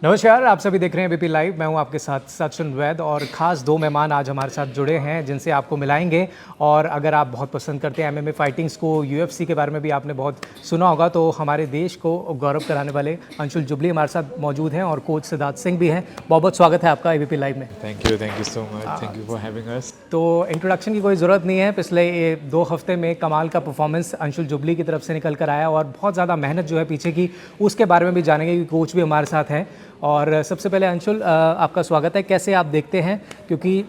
नमस्कार, आप सभी देख रहे हैं एबीपी लाइव। मैं हूं आपके साथ सचिन वैद और ख़ास दो मेहमान आज हमारे साथ जुड़े हैं जिनसे आपको मिलाएंगे। और अगर आप बहुत पसंद करते हैं एमएमए फाइटिंग्स को, यूएफसी के बारे में भी आपने बहुत सुना होगा, तो हमारे देश को गौरव कराने वाले अंशुल जुबली हमारे साथ मौजूद हैं और कोच सिद्धार्थ सिंह भी हैं। बहुत बहुत स्वागत है आपका एबीपी लाइव में। Thank you so much, thank you for having us. तो इंट्रोडक्शन की कोई ज़रूरत नहीं है। पिछले 2 हफ्ते में कमाल का परफॉर्मेंस अंशुल जुबली की तरफ से निकल कर आया और बहुत ज़्यादा मेहनत जो है पीछे की, उसके बारे में भी जानेंगे क्योंकि कोच भी हमारे साथ हैं। और सबसे पहले अंशुल, आपका स्वागत है। कैसे आप देखते हैं, क्योंकि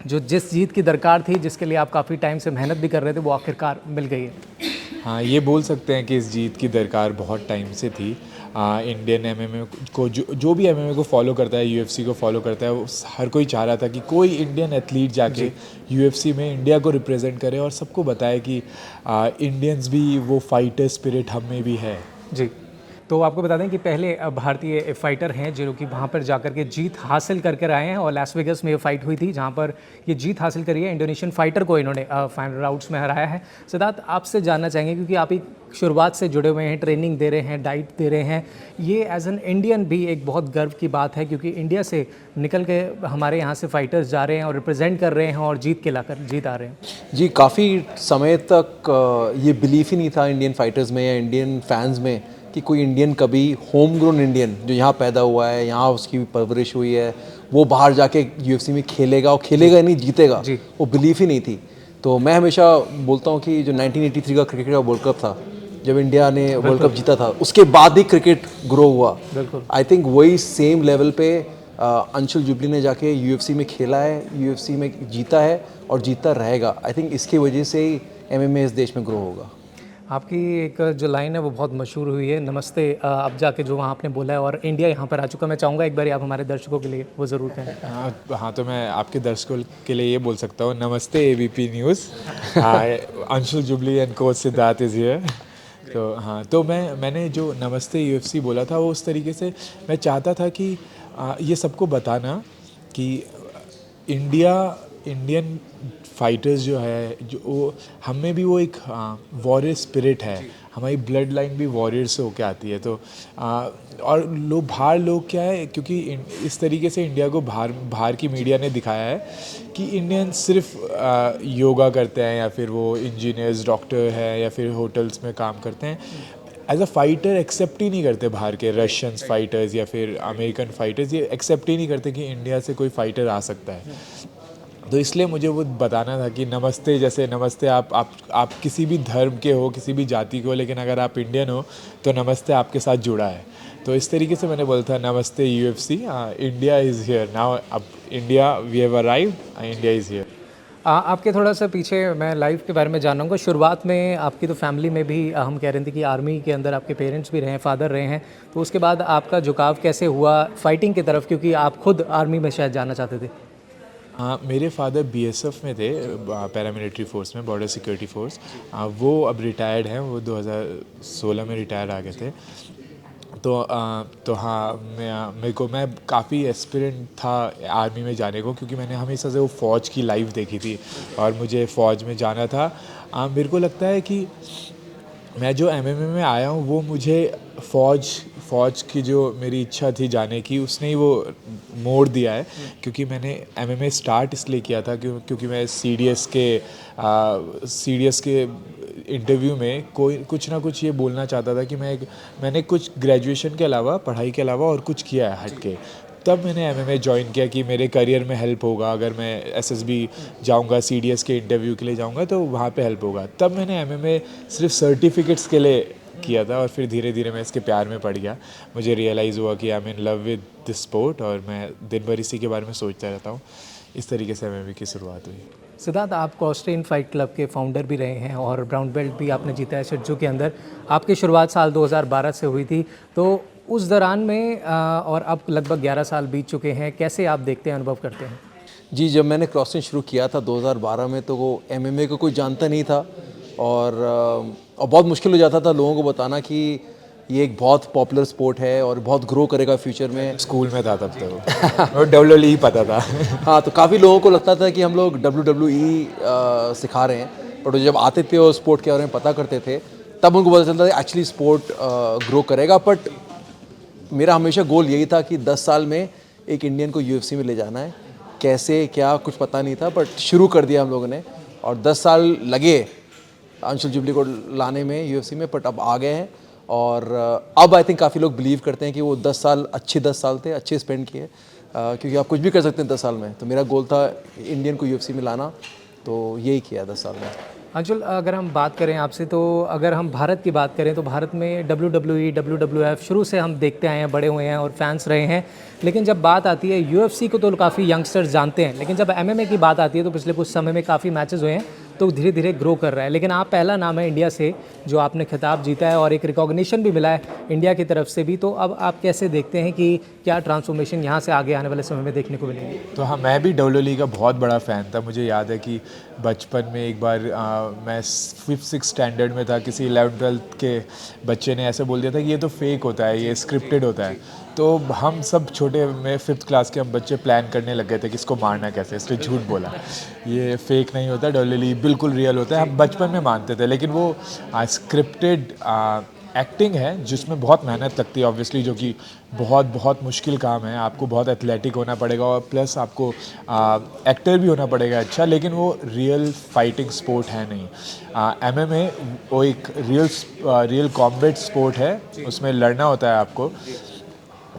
जो जिस जीत की दरकार थी, जिसके लिए आप काफ़ी टाइम से मेहनत भी कर रहे थे, वो आखिरकार मिल गई है? हाँ, ये बोल सकते हैं कि इस जीत की दरकार बहुत टाइम से थी। इंडियन एमएमए को जो भी एमएमए को फॉलो करता है, यूएफसी को फॉलो करता है, वो हर कोई चाह रहा था कि कोई इंडियन एथलीट जाके यूएफसी में इंडिया को रिप्रेजेंट करे और सबको बताए कि इंडियंस भी वो फाइटर स्पिरिट हम में भी है। जी, तो आपको बता दें कि पहले भारतीय फाइटर हैं जो कि वहाँ पर जाकर के जीत हासिल करके आए हैं और लास वेगस में ये फाइट हुई थी जहाँ पर ये जीत हासिल करी है। इंडोनेशियन फाइटर को इन्होंने फाइनल राउंड्स में हराया है। सिद्धार्थ, आपसे जानना चाहेंगे क्योंकि आप एक शुरुआत से जुड़े हुए हैं, ट्रेनिंग दे रहे हैं, डाइट दे रहे हैं, ये एज एन इंडियन भी एक बहुत गर्व की बात है क्योंकि इंडिया से निकल के हमारे यहाँ से फाइटर्स जा रहे हैं और रिप्रेजेंट कर रहे हैं और जीत आ रहे हैं। जी, काफ़ी समय तक ये बिलीफ ही नहीं था इंडियन फाइटर्स में या इंडियन फैंस में कि कोई इंडियन कभी होम ग्रोन इंडियन जो यहाँ पैदा हुआ है, यहाँ उसकी परवरिश हुई है, वो बाहर जाके यूएफसी में खेलेगा और खेलेगा नहीं जीतेगा, वो बिलीफ ही नहीं थी। तो मैं हमेशा बोलता हूँ कि जो 1983 का क्रिकेट का वर्ल्ड कप था, जब इंडिया ने वर्ल्ड कप जीता था, उसके बाद ही क्रिकेट ग्रो हुआ। आई थिंक वही सेम लेवल पे अंशुल जुबली ने जाके यूएफसी में खेला है, यूएफसी में जीता है और जीतता रहेगा। आई थिंक इसकी वजह से ही एमएमए इस देश में ग्रो होगा। आपकी एक जो लाइन है वो बहुत मशहूर हुई है, नमस्ते, अब जाके जो वहाँ आपने बोला है और इंडिया यहाँ पर आ चुका। मैं चाहूँगा एक बार आप हमारे दर्शकों के लिए वो ज़रूर कहें। हाँ, तो मैं आपके दर्शकों के लिए ये बोल सकता हूँ, नमस्ते ABP news, Anshul jubilee and coach Siddharth is here. तो हाँ, तो मैंने जो नमस्ते यूएफसी बोला था वो उस तरीके से मैं चाहता था कि ये सबको बताना कि इंडियन फाइटर्स जो है, जो वो हम में भी वो एक वॉरियर स्पिरिट है। हमारी ब्लड लाइन भी वॉरियर से होके आती है। तो और बाहर लोग क्या है, क्योंकि इस तरीके से इंडिया को बाहर की मीडिया ने दिखाया है कि इंडियन सिर्फ योगा करते हैं या फिर वो इंजीनियर्स, डॉक्टर है या फिर होटल्स में काम करते हैं। एज अ फाइटर एक्सेप्ट ही नहीं करते बाहर के रशियंस फाइटर्स या फिर अमेरिकन फाइटर्स, ये एक्सेप्ट ही नहीं करते कि इंडिया से कोई फाइटर आ सकता है। तो इसलिए मुझे वो बताना था कि नमस्ते, जैसे नमस्ते आप किसी भी धर्म के हो, किसी भी जाति के हो, लेकिन अगर आप इंडियन हो तो नमस्ते आपके साथ जुड़ा है। तो इस तरीके से मैंने बोला था, नमस्ते UFC, India is here now. अब India, we have arrived, India is here. आपके थोड़ा सा पीछे मैं लाइफ के बारे में जानूँगा। शुरुआत में आपकी तो फैमिली में भी हम कह रहे थे कि आर्मी के अंदर आपके पेरेंट्स भी रहे हैं, फादर रहे हैं, तो उसके बाद आपका झुकाव कैसे हुआ फाइटिंग की तरफ, क्योंकि आप खुद आर्मी में शायद जाना चाहते थे? हाँ, मेरे फादर बीएसएफ में थे, पैरामिलिट्री फोर्स में, बॉर्डर सिक्योरिटी फोर्स। वो अब रिटायर्ड हैं, वो 2016 में रिटायर आ गए थे। तो हाँ, मैं काफ़ी एस्पिरेंट था आर्मी में जाने को, क्योंकि मैंने हमेशा से वो फ़ौज की लाइफ देखी थी और मुझे फ़ौज में जाना था। मेरे को लगता है कि मैं जो एमएमए में आया हूँ वो मुझे फ़ौज की जो मेरी इच्छा थी जाने की, उसने ही वो मोड़ दिया है। क्योंकि मैंने एमएमए स्टार्ट इसलिए किया था क्योंकि मैं सीडीएस के इंटरव्यू में कुछ ना कुछ ये बोलना चाहता था कि मैंने कुछ ग्रेजुएशन के अलावा, पढ़ाई के अलावा और कुछ किया है हट के। तब मैंने एमएमए ज्वाइन किया कि मेरे करियर में हेल्प होगा, अगर मैं एसएसबी जाऊंगा, सीडीएस के इंटरव्यू के लिए जाऊंगा तो वहाँ पे हेल्प होगा। तब मैंने एमएमए सिर्फ सर्टिफिकेट्स के लिए किया था और फिर धीरे धीरे मैं इसके प्यार में पड़ गया। मुझे रियलाइज़ हुआ कि I am in love with this sport और मैं दिन भर इसी के बारे में सोचता रहता हूँ। इस तरीके से एमएमए की शुरुआत हुई। सिद्धार्थ, आप ऑस्ट्रेलियन फाइट क्लब के फाउंडर भी रहे हैं और ब्राउन बेल्ट भी आपने जीता है शिट्जू के अंदर। आपकी शुरुआत साल 2012 से हुई थी, तो उस दौरान में और अब लगभग 11 साल बीत चुके हैं, कैसे आप देखते हैं, अनुभव करते हैं? जी, जब मैंने क्रॉसिंग शुरू किया था 2012 में, तो वो एमएमए को कोई जानता नहीं था और बहुत मुश्किल हो जाता था लोगों को बताना कि ये एक बहुत पॉपुलर स्पोर्ट है और बहुत ग्रो करेगा फ्यूचर में। स्कूल में था तब तो और WWE ही पता था। हाँ, तो काफ़ी लोगों को लगता था कि हम लोग WWE सिखा रहे हैं, बट जब आते थे और स्पोर्ट के बारे में पता करते थे, तब उनको पता चलता था एक्चुअली स्पोर्ट ग्रो करेगा। बट मेरा हमेशा गोल यही था कि 10 साल में एक इंडियन को UFC में ले जाना है। कैसे क्या कुछ पता नहीं था, बट शुरू कर दिया हम लोगों ने और 10 साल लगे अंशुल जुबली को लाने में UFC में, बट अब आ गए हैं। और अब आई थिंक काफ़ी लोग बिलीव करते हैं कि वो 10 साल अच्छे 10 साल थे, अच्छे स्पेंड किए, क्योंकि आप कुछ भी कर सकते हैं 10 साल में। तो मेरा गोल था इंडियन को UFC में लाना, तो यही किया 10 साल में। अंशुल, अगर हम बात करें आपसे, तो अगर हम भारत की बात करें तो भारत में WWE, WWF शुरू से हम देखते आए हैं, बड़े हुए हैं और फैंस रहे हैं। लेकिन जब बात आती है UFC को, तो काफ़ी यंगस्टर्स जानते हैं, लेकिन जब MMA की बात आती है तो पिछले कुछ समय में काफ़ी मैचेस हुए हैं, तो धीरे धीरे ग्रो कर रहा है। लेकिन आप पहला नाम है इंडिया से जो आपने खिताब जीता है और एक रिकॉग्निशन भी मिला है इंडिया की तरफ से भी। तो अब आप कैसे देखते हैं कि क्या ट्रांसफॉर्मेशन यहाँ से आगे आने वाले समय में देखने को मिलेगी? तो हाँ, मैं भी WWE का बहुत बड़ा फ़ैन था। मुझे याद है कि बचपन में एक बार मैं 5th-6th स्टैंडर्ड में था, किसी 11th-12th के बच्चे ने ऐसे बोल दिया था कि ये तो फेक होता है, ये स्क्रिप्टेड होता है। तो हम सब छोटे में 5th क्लास के हम बच्चे प्लान करने लग गए थे कि इसको मारना कैसे, इसने झूठ बोला, ये फेक नहीं होता, WWE बिल्कुल रियल होता है। हम बचपन में मानते थे, लेकिन वो स्क्रिप्टेड एक्टिंग है जिसमें बहुत मेहनत लगती है ऑब्वियसली, जो कि बहुत बहुत मुश्किल काम है। आपको बहुत एथलेटिक होना पड़ेगा और प्लस आपको एक्टर भी होना पड़ेगा अच्छा, लेकिन वो रियल फाइटिंग स्पोर्ट है नहीं। MMA वो एक रियल कॉम्बैट स्पोर्ट है, उसमें लड़ना होता है आपको।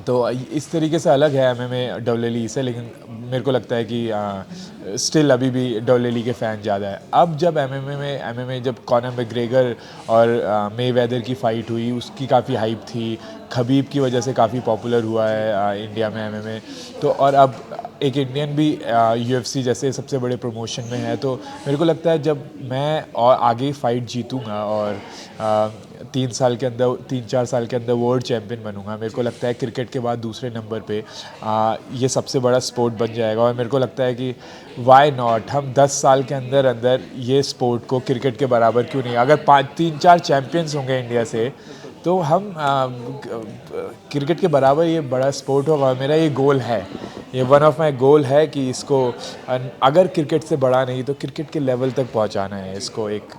तो इस तरीके से अलग है MMA WWE से, लेकिन मेरे को लगता है कि स्टिल अभी भी WWE के फ़ैन ज़्यादा है। अब जब MMA जब कॉनर मैकग्रेगर और मेवेदर की फ़ाइट हुई, उसकी काफ़ी हाइप थी, खबीब की वजह से काफ़ी पॉपुलर हुआ है इंडिया में MMA। तो और अब एक इंडियन भी UFC जैसे सबसे बड़े प्रमोशन में है, तो मेरे को लगता है जब मैं और आगे फ़ाइट जीतूँगा और 3 साल के अंदर 3-4 साल के अंदर वर्ल्ड चैम्पियन बनूंगा, मेरे को लगता है क्रिकेट के बाद दूसरे नंबर पे ये सबसे बड़ा स्पोर्ट बन जाएगा। और मेरे को लगता है कि वाई नॉट, हम 10 साल के अंदर अंदर ये स्पोर्ट को क्रिकेट के बराबर क्यों नहीं, अगर 3-4 चैम्पियंस होंगे इंडिया से, तो हम क्रिकेट के बराबर ये बड़ा स्पोर्ट होगा। और मेरा ये गोल है, ये वन ऑफ माई गोल है कि इसको अगर क्रिकेट से बड़ा नहीं तो क्रिकेट के लेवल तक पहुंचाना है इसको, एक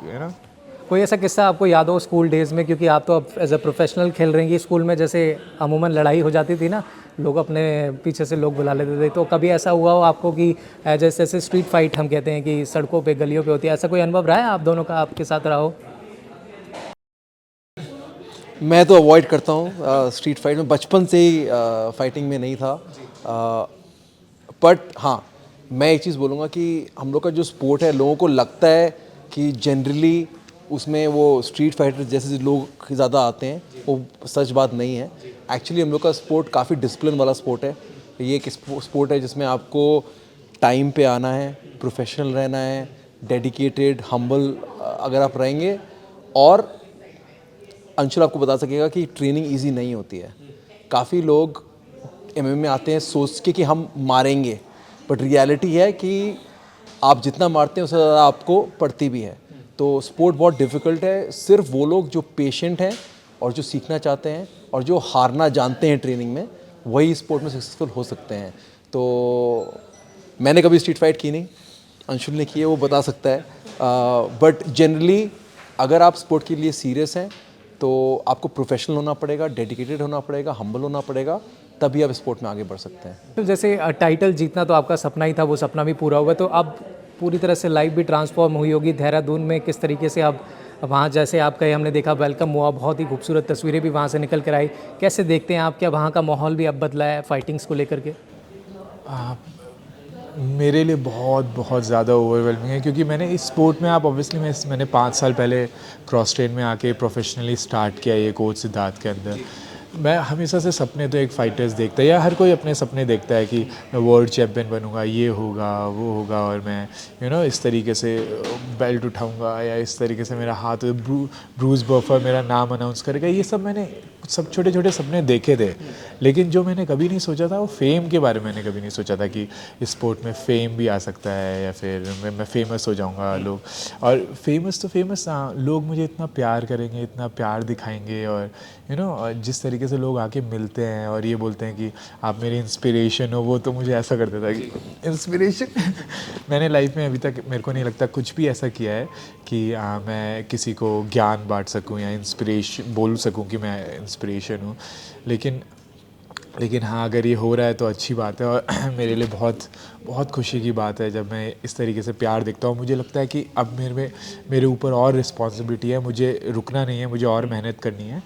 कोई ऐसा किस्सा आपको याद हो स्कूल डेज़ में, क्योंकि आप तो अब एज अ प्रोफेशनल खेल रही हैं, स्कूल में जैसे अमूमन लड़ाई हो जाती थी ना, लोग अपने पीछे से लोग बुला लेते थे, तो कभी ऐसा हुआ हो आपको कि जैसे स्ट्रीट फाइट हम कहते हैं कि सड़कों पे गलियों पे होती है, ऐसा कोई अनुभव रहा है आप दोनों का, आपके साथ रहा हो? मैं तो अवॉइड करता हूँ स्ट्रीट फाइट में, बचपन से ही फाइटिंग में नहीं था। बट हाँ, मैं एक चीज़ बोलूँगा कि हम लोग का जो स्पोर्ट है, लोगों को लगता है कि जनरली उसमें वो स्ट्रीट फाइटर जैसे लोग ज़्यादा आते हैं, वो सच बात नहीं है। एक्चुअली हम लोग का स्पोर्ट काफ़ी डिसिप्लिन वाला स्पोर्ट है। ये एक स्पोर्ट है जिसमें आपको टाइम पे आना है, प्रोफेशनल रहना है, डेडिकेटेड, हम्बल अगर आप रहेंगे। और अंशुल आपको बता सकेगा कि ट्रेनिंग इजी नहीं होती है। काफ़ी लोग MMA में आते हैं सोच के कि हम मारेंगे, बट रियलिटी है कि आप जितना मारते हैं उससे ज़्यादा आपको पड़ती भी है। तो स्पोर्ट बहुत डिफ़िकल्ट है। सिर्फ वो लोग जो पेशेंट हैं और जो सीखना चाहते हैं और जो हारना जानते हैं ट्रेनिंग में, वही स्पोर्ट में सक्सेसफुल हो सकते हैं। तो मैंने कभी स्ट्रीट फाइट की नहीं, अंशुल ने की है, वो बता सकता है। बट जनरली अगर आप स्पोर्ट के लिए सीरियस हैं तो आपको प्रोफेशनल होना पड़ेगा, डेडिकेटेड होना पड़ेगा, हम्बल होना पड़ेगा, तभी आप स्पोर्ट में आगे बढ़ सकते हैं। तो जैसे टाइटल जीतना तो आपका सपना ही था, वो सपना भी पूरा हुआ, तो अब पूरी तरह से लाइफ भी ट्रांसफॉर्म हुई होगी। देहरादून में किस तरीके से अब वहाँ, जैसे आप कहे, हमने देखा वेलकम हुआ, बहुत ही खूबसूरत तस्वीरें भी वहाँ से निकल कर आई, कैसे देखते हैं आप, क्या वहाँ का माहौल भी अब बदला है फाइटिंग्स को लेकर के? मेरे लिए बहुत बहुत ज़्यादा ओवरवेलमिंग है, क्योंकि मैंने इस स्पोर्ट में, आप ऑब्वियसली मैंने 5 साल पहले क्रॉस ट्रेन में आके प्रोफेशनली स्टार्ट किया ये कोच सिद्धार्थ के अंदर। मैं हमेशा से सपने तो एक फ़ाइटर्स देखता है, या हर कोई अपने सपने देखता है कि मैं वर्ल्ड चैम्पियन बनूंगा, ये होगा वो होगा, और मैं इस तरीके से बेल्ट उठाऊंगा, या इस तरीके से मेरा हाथ ब्रूस बफर मेरा नाम अनाउंस करेगा। ये सब मैंने सब छोटे छोटे सपने देखे थे, लेकिन जो मैंने कभी नहीं सोचा था वो फेम के बारे में। मैंने कभी नहीं सोचा था कि इस स्पोर्ट में फ़ेम भी आ सकता है, या फिर मैं फेमस हो जाऊंगा। लोग, और फेमस तो फेमस, लोग मुझे इतना प्यार करेंगे, इतना प्यार दिखाएंगे, और जिस तरीके से लोग आके मिलते हैं और ये बोलते हैं कि आप मेरी इंस्पिरेशन हो, वो तो मुझे ऐसा कर देता है कि इंस्पिरेशन मैंने लाइफ में अभी तक, मेरे को नहीं लगता कुछ भी ऐसा किया है कि मैं किसी को ज्ञान बांट सकूं या इंस्पिरेशन बोल सकूं कि मैं इंस्पिरेशन हूं। लेकिन लेकिन हाँ, अगर ये हो रहा है तो अच्छी बात है, और मेरे लिए बहुत बहुत खुशी की बात है जब मैं इस तरीके से प्यार देखता हूँ। मुझे लगता है कि अब मेरे ऊपर और रिस्पॉन्सिबिलिटी है, मुझे रुकना नहीं है, मुझे और मेहनत करनी है।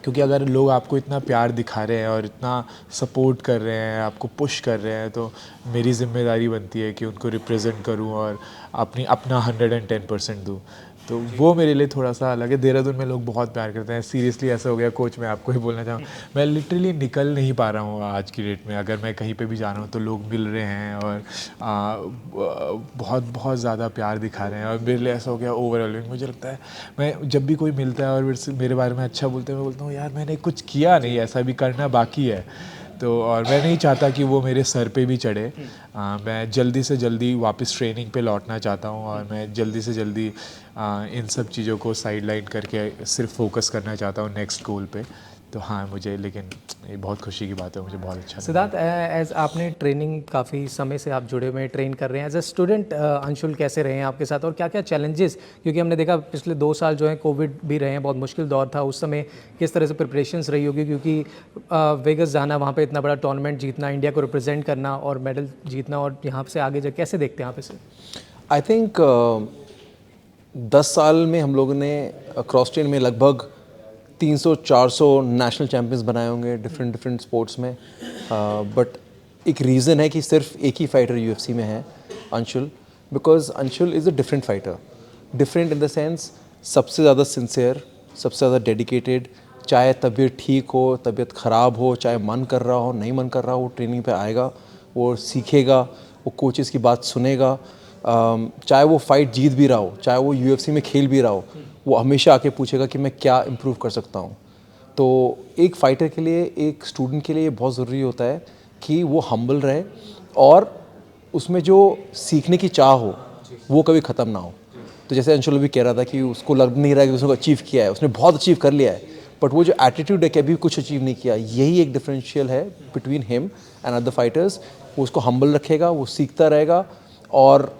क्योंकि अगर लोग आपको इतना प्यार दिखा रहे हैं और इतना सपोर्ट कर रहे हैं, आपको पुश कर रहे हैं, तो मेरी ज़िम्मेदारी बनती है कि उनको रिप्रेजेंट करूं और अपना 110% दूं। तो वो मेरे लिए थोड़ा सा अलग है। देहरादून में लोग बहुत प्यार करते हैं, सीरियसली ऐसा हो गया कोच, मैं आपको ही बोलना चाहूँ, मैं लिटरली निकल नहीं पा रहा हूँ आज की डेट में। अगर मैं कहीं पे भी जा रहा हूँ तो लोग मिल रहे हैं और बहुत बहुत ज़्यादा प्यार दिखा रहे हैं, और मेरे लिए ऐसा हो गया ओवरऑलिंग। मुझे लगता है मैं जब भी कोई मिलता है और मेरे बारे में अच्छा बोलते हैं, मैं बोलता हूँ यार मैंने कुछ किया नहीं, ऐसा भी करना बाकी है। तो और मैं नहीं चाहता कि वो मेरे सर पे भी चढ़े। मैं जल्दी से जल्दी वापस ट्रेनिंग पे लौटना चाहता हूँ, और मैं जल्दी से जल्दी इन सब चीज़ों को साइड लाइन करके सिर्फ फोकस करना चाहता हूँ नेक्स्ट गोल पे। तो हाँ, मुझे लेकिन ये बहुत खुशी की बात है, मुझे बहुत अच्छा लगा। सिद्धार्थ, एज आपने ट्रेनिंग काफ़ी समय से आप जुड़े हुए हैं, ट्रेन कर रहे हैं, एज अ स्टूडेंट अंशुल कैसे रहे हैं आपके साथ, और क्या क्या चैलेंजेस, क्योंकि हमने देखा पिछले 2 साल जो है कोविड भी रहे हैं, बहुत मुश्किल दौर था, उस समय किस तरह से प्रिपरेशंस रही होगी, क्योंकि वेगस जाना, वहाँ पे इतना बड़ा टूर्नामेंट जीतना, इंडिया को रिप्रेजेंट करना और मेडल जीतना, और यहाँ से आगे जा कैसे देखते हैं यहाँ पे से? आई थिंक 10 साल में हम लोगों ने क्रॉस ट्रेन में लगभग 300-400 नेशनल चैम्पियंस बनाए होंगे डिफरेंट स्पोर्ट्स में। बट एक रीज़न है कि सिर्फ एक ही फाइटर यूएफसी में है, Anshul, because Anshul is a different fighter. Different in the sense सबसे ज़्यादा सिंसियर, सबसे ज़्यादा डेडिकेटेड। चाहे तबीयत ठीक हो, तबीयत ख़राब हो, चाहे मन कर रहा हो, नहीं मन कर रहा हो, वो ट्रेनिंग पे आएगा, वो सीखेगा, वो कोचेस की बात सुनेगा। चाहे वो फाइट जीत भी रहा हो, चाहे वो यूएफसी में खेल भी रहा हो, वो हमेशा आके पूछेगा कि मैं क्या इम्प्रूव कर सकता हूँ। तो एक फ़ाइटर के लिए, एक स्टूडेंट के लिए बहुत ज़रूरी होता है कि वो हम्बल रहे, और उसमें जो सीखने की चाह हो वो कभी ख़त्म ना हो। तो जैसे अंशुल भी कह रहा था कि उसको लग नहीं रहा है कि उसने अचीव किया है, उसने बहुत अचीव कर लिया है, बट वो जो एटीट्यूड है कि अभी कुछ अचीव नहीं किया, यही एक डिफरेंशियल है between him and other fighters. वो उसको हम्बल रखेगा, वो सीखता रहेगा, और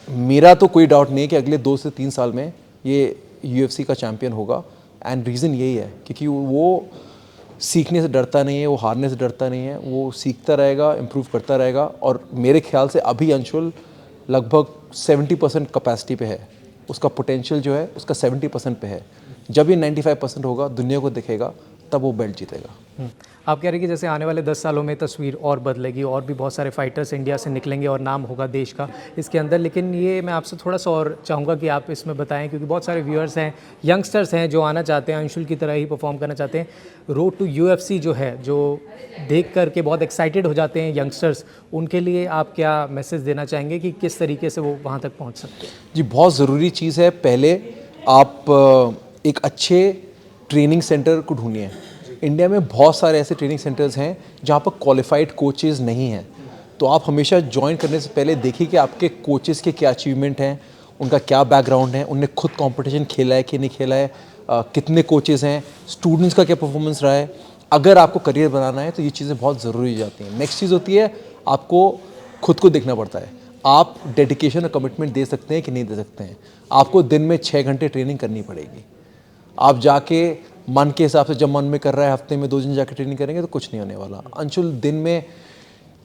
मेरा तो कोई डाउट नहीं है कि अगले 2 से 3 साल में ये यूएफसी का चैम्पियन होगा। एंड रीज़न यही है क्योंकि वो सीखने से डरता नहीं है, वो हारने से डरता नहीं है, वो सीखता रहेगा, इम्प्रूव करता रहेगा। और मेरे ख्याल से अभी अंशुल लगभग 70% कैपेसिटी पे है, उसका पोटेंशियल जो है उसका 70% पे है। जब ये 95% होगा, दुनिया को दिखेगा, तब वो बेल्ट जीतेगा। आप कह रहे हैं कि जैसे आने वाले 10 सालों में तस्वीर और बदलेगी, और भी बहुत सारे फाइटर्स इंडिया से निकलेंगे और नाम होगा देश का इसके अंदर, लेकिन ये मैं आपसे थोड़ा सा और चाहूँगा कि आप इसमें बताएं, क्योंकि बहुत सारे व्यूअर्स हैं, यंगस्टर्स हैं जो आना चाहते हैं, अंशुल की तरह ही परफॉर्म करना चाहते हैं। रोड टू यूएफसी जो है, जो देख करके बहुत एक्साइटेड हो जाते हैं यंगस्टर्स, उनके लिए आप क्या मैसेज देना चाहेंगे कि किस तरीके से वो वहाँ तक पहुँच सकते हैं? जी, बहुत ज़रूरी चीज़ है, पहले आप एक अच्छे ट्रेनिंग सेंटर को ढूंढिए। इंडिया में बहुत सारे ऐसे ट्रेनिंग सेंटर्स हैं जहाँ पर क्वालिफाइड कोचेज़ नहीं हैं। तो आप हमेशा ज्वाइन करने से पहले देखिए कि आपके कोचेज़ के क्या अचीवमेंट हैं, उनका क्या बैकग्राउंड है, उनने खुद कंपटीशन खेला है कि नहीं खेला है, कितने कोचेज़ हैं, स्टूडेंट्स का क्या परफॉर्मेंस रहा है। अगर आपको करियर बनाना है तो ये चीज़ें बहुत ज़रूरी हो जाती हैं। नेक्स्ट चीज़ होती है, आपको खुद को देखना पड़ता है, आप डेडिकेशन और कमिटमेंट दे सकते हैं कि नहीं दे सकते हैं। आपको दिन में 6 घंटे ट्रेनिंग करनी पड़ेगी। आप जाके मन के हिसाब से जब मन में कर रहा है हफ्ते में 2 दिन जाके ट्रेनिंग करेंगे तो कुछ नहीं होने वाला। अंशुल दिन में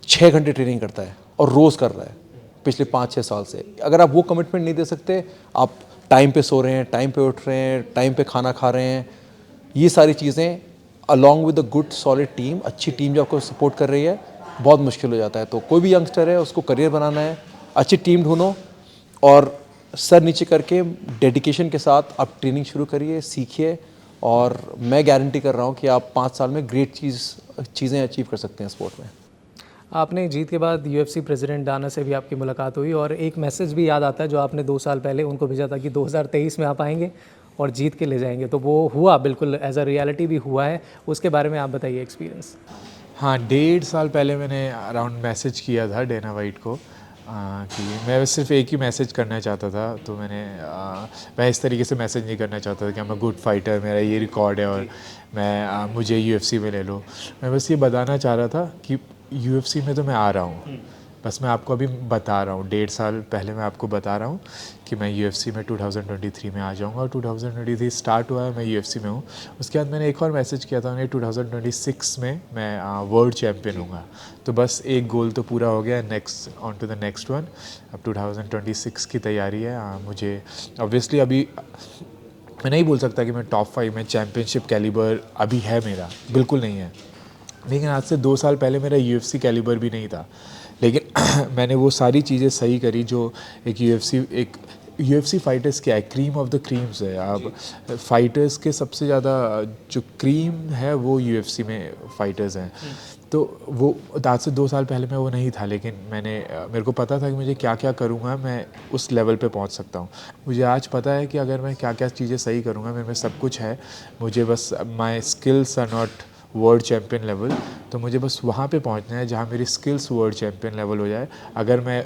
6 घंटे ट्रेनिंग करता है और रोज़ कर रहा है पिछले 5-6 साल से। अगर आप वो कमिटमेंट नहीं दे सकते, आप टाइम पे सो रहे हैं, टाइम पे उठ रहे हैं, टाइम पे खाना खा रहे हैं, ये सारी चीज़ें along with a good solid team, अच्छी टीम जो आपको सपोर्ट कर रही है, बहुत मुश्किल हो जाता है। तो कोई भी यंगस्टर है, उसको करियर बनाना है, अच्छी टीम ढूंढो और सर नीचे करके डेडिकेशन के साथ आप ट्रेनिंग शुरू करिए, सीखिए, और मैं गारंटी कर रहा हूँ कि आप 5 साल में ग्रेट चीज़ें अचीव कर सकते हैं स्पोर्ट में। आपने जीत के बाद यूएफसी प्रेसिडेंट डाना से भी आपकी मुलाकात हुई, और एक मैसेज भी याद आता है जो आपने 2 साल पहले उनको भेजा था कि 2023 में आप आएंगे और जीत के ले जाएंगे, तो वो हुआ, बिल्कुल एज अ रियलिटी भी हुआ है। उसके बारे में आप बताइए एक्सपीरियंस। हाँ, 1.5 साल पहले मैंने अराउंड मैसेज किया था डेना वाइट को कि मैं सिर्फ एक ही मैसेज करना चाहता था। तो मैं इस तरीके से मैसेज नहीं करना चाहता था कि मैं गुड फाइटर, मेरा ये रिकॉर्ड है और मुझे यूएफसी में ले लो। मैं बस ये बताना चाह रहा था कि यूएफसी में तो मैं आ रहा हूँ, बस मैं आपको अभी बता रहा हूँ, 1.5 साल पहले मैं आपको बता रहा हूँ कि मैं UFC में 2023 में आ जाऊँगा, और 2023 स्टार्ट हुआ है, मैं UFC में हूँ। उसके बाद मैंने एक और मैसेज किया था उन्हें, 2026 में मैं वर्ल्ड चैम्पियन हूँगा। तो बस एक गोल तो पूरा हो गया, next on to the next one. अब 2026 की तैयारी है। मुझे ऑब्वियसली अभी मैं नहीं बोल सकता कि मैं टॉप 5 में चैम्पियनशिप कैलिबर अभी है मेरा, बिल्कुल नहीं है। लेकिन आज से 2 साल पहले मेरा UFC कैलिबर भी नहीं था, लेकिन मैंने वो सारी चीज़ें सही करी जो एक UFC फाइटर्स क्या है, क्रीम ऑफ द क्रीम्स है। अब फाइटर्स के सबसे ज़्यादा जो क्रीम है वो UFC में फाइटर्स हैं। तो वो आज से 2 साल पहले मैं वो नहीं था, लेकिन मेरे को पता था कि मुझे क्या क्या करूँगा मैं उस लेवल पे पहुँच सकता हूँ। मुझे आज पता है कि अगर मैं क्या क्या चीज़ें सही करूँगा, मेरे में सब कुछ है। मुझे बस my skills are not world champion level, तो मुझे बस वहाँ पे पहुँचना है जहाँ मेरी स्किल्स वर्ल्ड चैम्पियन लेवल हो जाए। अगर मैं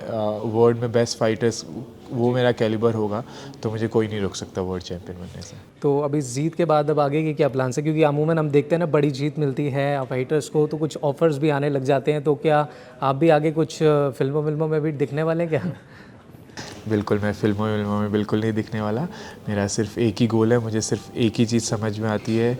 वर्ल्ड में बेस्ट फाइटर्स वो मेरा कैलिबर होगा तो मुझे कोई नहीं रोक सकता वर्ल्ड चैम्पियन बनने से। तो अभी जीत के बाद अब आगे के क्या प्लान है? क्योंकि अमूमन हम देखते हैं ना, बड़ी जीत मिलती है फाइटर्स को तो कुछ ऑफर्स भी आने लग जाते हैं, तो क्या आप भी आगे कुछ फिल्मों में भी दिखने वाले हैं क्या? बिल्कुल, मैं फिल्मों में बिल्कुल नहीं दिखने वाला। मेरा सिर्फ एक ही गोल है, मुझे सिर्फ एक ही चीज़ समझ में आती है,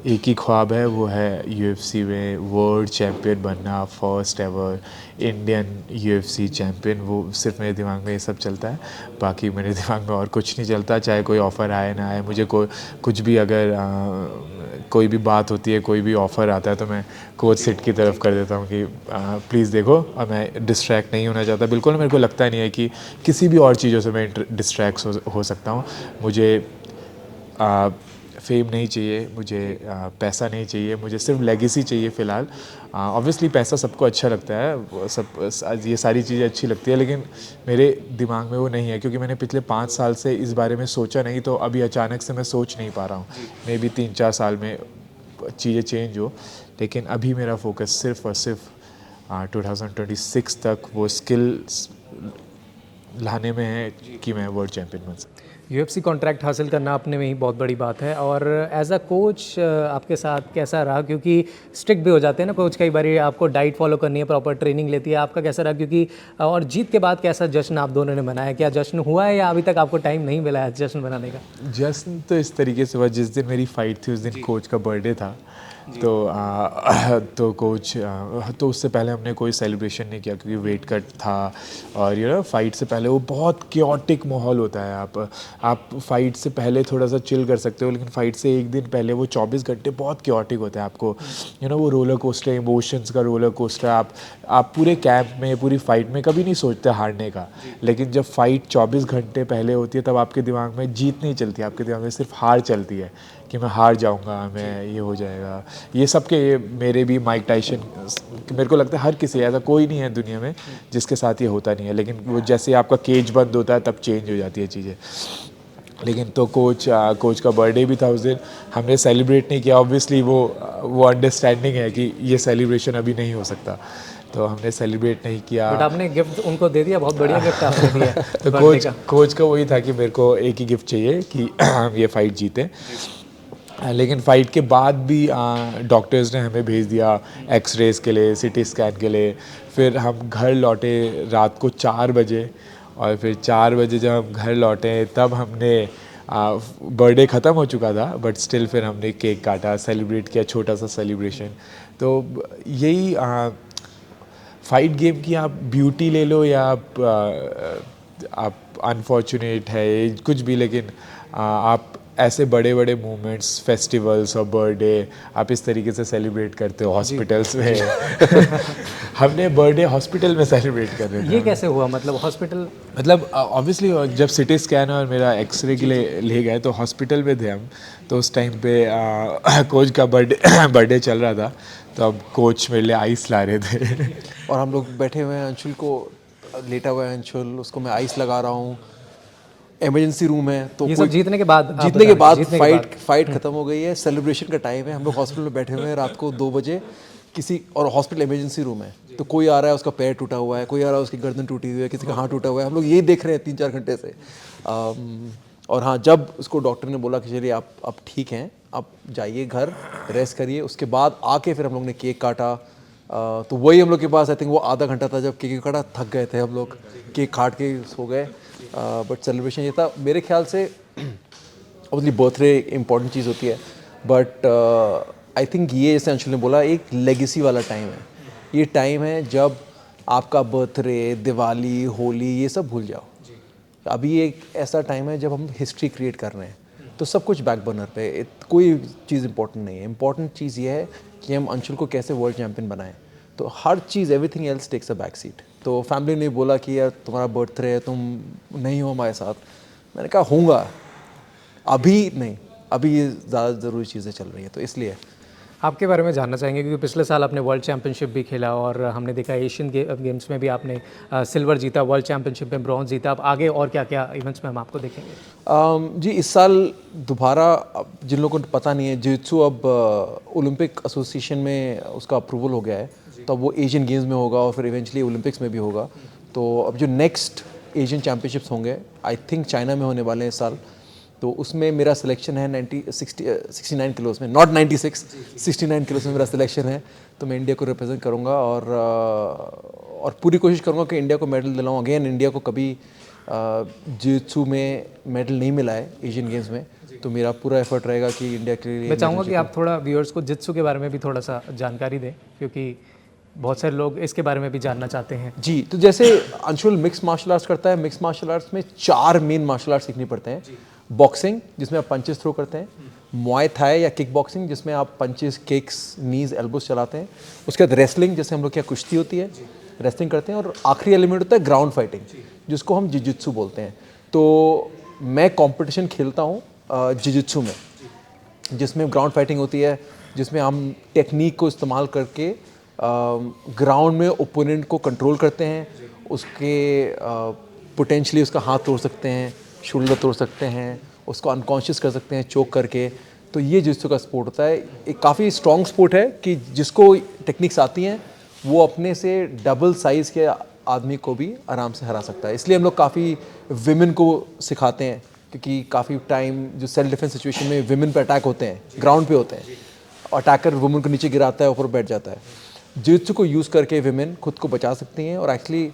एक ही ख्वाब है, वो है UFC में वर्ल्ड चैम्पियन बनना, first ever Indian UFC champion. वो सिर्फ मेरे दिमाग में ये सब चलता है, बाकी मेरे दिमाग में और कुछ नहीं चलता। चाहे कोई ऑफ़र आए ना आए, मुझे कुछ भी अगर कोई भी बात होती है, कोई भी ऑफ़र आता है, तो मैं कोच सिट की तरफ कर देता हूँ कि प्लीज़ देखो। और मैं डिस्ट्रैक्ट नहीं होना चाहता बिल्कुल। मेरे को लगता नहीं है कि किसी भी और चीज़ों से मैं डिस्ट्रैक्ट हो सकता हूँ। मुझे फेम नहीं चाहिए, मुझे पैसा नहीं चाहिए, मुझे सिर्फ लेगेसी चाहिए फ़िलहाल। ऑब्वियसली पैसा सबको अच्छा लगता है, ये सारी चीज़ें अच्छी लगती है, लेकिन मेरे दिमाग में वो नहीं है, क्योंकि मैंने पिछले 5 साल से इस बारे में सोचा नहीं। तो अभी अचानक से मैं सोच नहीं पा रहा हूँ। मे बी 3-4 साल में चीज़ें चेंज हो, लेकिन अभी मेरा फोकस सिर्फ और सिर्फ 2026 तक वो स्किल्स लाने में है कि मैं वर्ल्ड चैम्पियन बन सकूँ। UFC कॉन्ट्रैक्ट हासिल करना अपने में ही बहुत बड़ी बात है। और एज अ कोच आपके साथ कैसा रहा? क्योंकि स्ट्रिक्ट भी हो जाते हैं ना कोच, कई बार आपको डाइट फॉलो करनी है, प्रॉपर ट्रेनिंग लेती है। आपका कैसा रहा? क्योंकि और जीत के बाद कैसा जश्न आप दोनों ने मनाया? क्या जश्न हुआ है या अभी तक आपको टाइम नहीं मिला है जश्न मनाने का? जश्न तो इस तरीके से हुआ, जिस दिन मेरी फ़ाइट थी उस दिन कोच का बर्थडे था। तो कोच तो उससे पहले हमने कोई सेलिब्रेशन नहीं किया, क्योंकि वेट कट था। और फ़ाइट से पहले वो बहुत क्योटिक माहौल होता है। आप फ़ाइट से पहले थोड़ा सा चिल कर सकते हो, लेकिन फ़ाइट से एक दिन पहले वो 24 घंटे बहुत क्योटिक होते हैं। आपको वो रोलर कोस्टर, इमोशंस का रोलर कोस्टर। आप पूरे कैंप में, पूरी फ़ाइट में कभी नहीं सोचते हारने का, लेकिन जब फ़ाइट 24 घंटे पहले होती है, तब आपके दिमाग में जीत नहीं चलती, आपके दिमाग में सिर्फ हार चलती है कि मैं हार जाऊंगा, मैं ये हो जाएगा। ये सबके, मेरे भी, माइक टाइसन, मेरे को लगता है हर किसी, ऐसा कोई नहीं है दुनिया में जिसके साथ ये होता नहीं है। लेकिन वो जैसे आपका केज बंद होता है तब चेंज हो जाती है चीज़ें। लेकिन तो कोच का बर्थडे भी था उस दिन, हमने सेलिब्रेट नहीं किया। ऑब्वियसली वो अंडरस्टैंडिंग है कि ये सेलिब्रेशन अभी नहीं हो सकता, तो हमने सेलिब्रेट नहीं किया। बट आपने गिफ्ट उनको दे दिया, बहुत बढ़िया गिफ्ट आपने दिया। तो कोच का वही था कि मेरे को एक ही गिफ्ट चाहिए कि हम ये फ़ाइट जीतें। लेकिन फ़ाइट के बाद भी डॉक्टर्स ने हमें भेज दिया एक्सरेज के लिए, CT स्कैन के लिए। फिर हम घर लौटे रात को 4 बजे, और फिर 4 बजे जब हम घर लौटे तब हमने बर्थडे ख़त्म हो चुका था, बट स्टिल फिर हमने केक काटा, सेलिब्रेट किया, छोटा सा सेलिब्रेशन। तो यही फ़ाइट गेम की आप ब्यूटी ले लो या आप अनफॉर्चुनेट है कुछ भी, लेकिन आप ऐसे बड़े बड़े मूवमेंट्स, फेस्टिवल्स और बर्थडे आप इस तरीके से सेलिब्रेट करते हो हॉस्पिटल्स में। हमने बर्थडे हॉस्पिटल में सेलिब्रेट कर रहे थे। ये कैसे हुआ? मतलब हॉस्पिटल, मतलब ऑब्वियसली जब CT स्कैन और मेरा एक्सरे के लिए ले गए तो हॉस्पिटल में थे हम। तो उस टाइम पे कोच का बर्थडे चल रहा था, तो अब कोच मेरे लिए आइस ला रहे थे। और हम लोग बैठे हुए हैं, अंशुल को लेटा हुआ है अंशुल, उसको मैं आइस लगा रहा हूँ। इमरजेंसी रूम है, तो ये सब जीतने के बाद फाइट खत्म हो गई है, सेलिब्रेशन का टाइम है, हम लोग हॉस्पिटल में बैठे हुए हैं रात को 2 बजे किसी, और हॉस्पिटल इमरजेंसी रूम है, तो कोई आ रहा है उसका पैर टूटा हुआ है, कोई आ रहा है उसकी गर्दन टूटी हुई है, किसी का हाथ टूटा हुआ है, हम लोग यही देख रहे हैं 3-4 घंटे से। और हाँ, जब उसको डॉक्टर ने बोला कि चलिए आप ठीक हैं, आप जाइए घर, रेस्ट करिए, उसके बाद आके फिर हम लोग ने केक काटा, तो वही हम लोग के पास आई थिंक वो आधा घंटा था जब केक कटा, थक गए थे हम लोग, केक काट के सो गए। बट सेलिब्रेशन ये था मेरे ख्याल से। ऑब्वियसली बर्थडे इंपॉर्टेंट चीज़ होती है, बट आई थिंक ये जैसे अंशुल ने बोला एक लेगेसी वाला टाइम है। ये टाइम है जब आपका बर्थडे, दिवाली, होली ये सब भूल जाओ। अभी एक ऐसा टाइम है जब हम हिस्ट्री क्रिएट कर रहे हैं, तो सब कुछ बैक बर्नर पे, कोई चीज़ इंपॉर्टेंट नहीं है। इंपॉर्टेंट चीज़ ये है कि हम अंशुल को कैसे वर्ल्ड चैम्पियन बनाएं। तो हर चीज़, everything else takes a back seat. तो फैमिली ने बोला कि यार तुम्हारा बर्थडे है, तुम नहीं हो हमारे साथ। मैंने कहा होऊंगा, अभी नहीं, अभी ये ज़्यादा ज़रूरी चीज़ें चल रही हैं, तो इसलिए। आपके बारे में जानना चाहेंगे क्योंकि पिछले साल आपने वर्ल्ड चैंपियनशिप भी खेला और हमने देखा एशियन गेम्स में भी आपने सिल्वर जीता, वर्ल्ड चैंपियनशिप में ब्रॉन्ज जीता। अब आगे और क्या क्या इवेंट्स में हम आपको देखेंगे? जी इस साल दोबारा, जिन लोगों को पता नहीं है, जित्सु अब ओलंपिक एसोसिएशन में उसका अप्रूवल हो गया है, तो अब वो एशियन गेम्स में होगा और फिर इवेंचुअली ओलंपिक्स में भी होगा। तो अब जो नेक्स्ट एशियन चैम्पियनशिप्स होंगे आई थिंक चाइना में होने वाले हैं इस साल। तो उसमें मेरा सिलेक्शन है 69 किलोस में, नॉट 96, 69 किलोस में मेरा सिलेक्शन है। तो मैं इंडिया को रिप्रेजेंट करूँगा और पूरी कोशिश करूँगा कि इंडिया को मेडल दिलाऊँ। अगेन इंडिया को कभी जित्सु में मेडल नहीं मिला है एशियन गेम्स में, तो मेरा पूरा एफर्ट रहेगा कि इंडिया के लिए। मैं चाहूँगा कि आप थोड़ा व्यूअर्स को जित्सु के बारे में भी थोड़ा सा जानकारी दें, क्योंकि बहुत सारे लोग इसके बारे में भी जानना चाहते हैं। जी, तो जैसे अंशुल मिक्स मार्शल आर्ट्स करता है, मिक्स मार्शल आर्ट्स में 4 मेन मार्शल आर्ट्स सीखने पड़ते हैं। बॉक्सिंग, जिसमें आप पंचेस थ्रो करते हैं, मुआय थाई या किक बॉक्सिंग, जिसमें आप पंचेस, किक्स, नीज, एल्बोस चलाते हैं। उसके बाद रेसलिंग, जैसे हम लोग क्या कुश्ती होती है, रेसलिंग करते हैं। और आखिरी एलिमेंट होता है ग्राउंड फाइटिंग, जिसको हम जिजित्सु बोलते हैं। तो मैं कंपटीशन खेलता हूँ जिजित्सु में, जिसमें ग्राउंड फाइटिंग होती है, जिसमें हम टेक्निक को इस्तेमाल करके ग्राउंड में ओपोनेंट को कंट्रोल करते हैं। उसके पोटेंशली उसका हाथ तोड़ सकते हैं, शोल्डर तोड़ सकते हैं, उसको अनकॉन्शियस कर सकते हैं चोक करके। तो ये जिसको का स्पोर्ट होता है, एक काफ़ी स्ट्रॉन्ग स्पोर्ट है कि जिसको टेक्निक्स आती हैं वो अपने से डबल साइज़ के आदमी को भी आराम से हरा सकता है। इसलिए हम लोग काफ़ी विमेन को सिखाते हैं, क्योंकि काफ़ी टाइम जो सेल्फ डिफेंस सिचुएशन में विमेन पे अटैक होते हैं, ग्राउंड पे होते हैं, अटैकर वुमेन को नीचे गिराता है, ऊपर बैठ जाता है। जित्सु को यूज़ करके विमेन खुद को बचा सकती हैं और एक्चुअली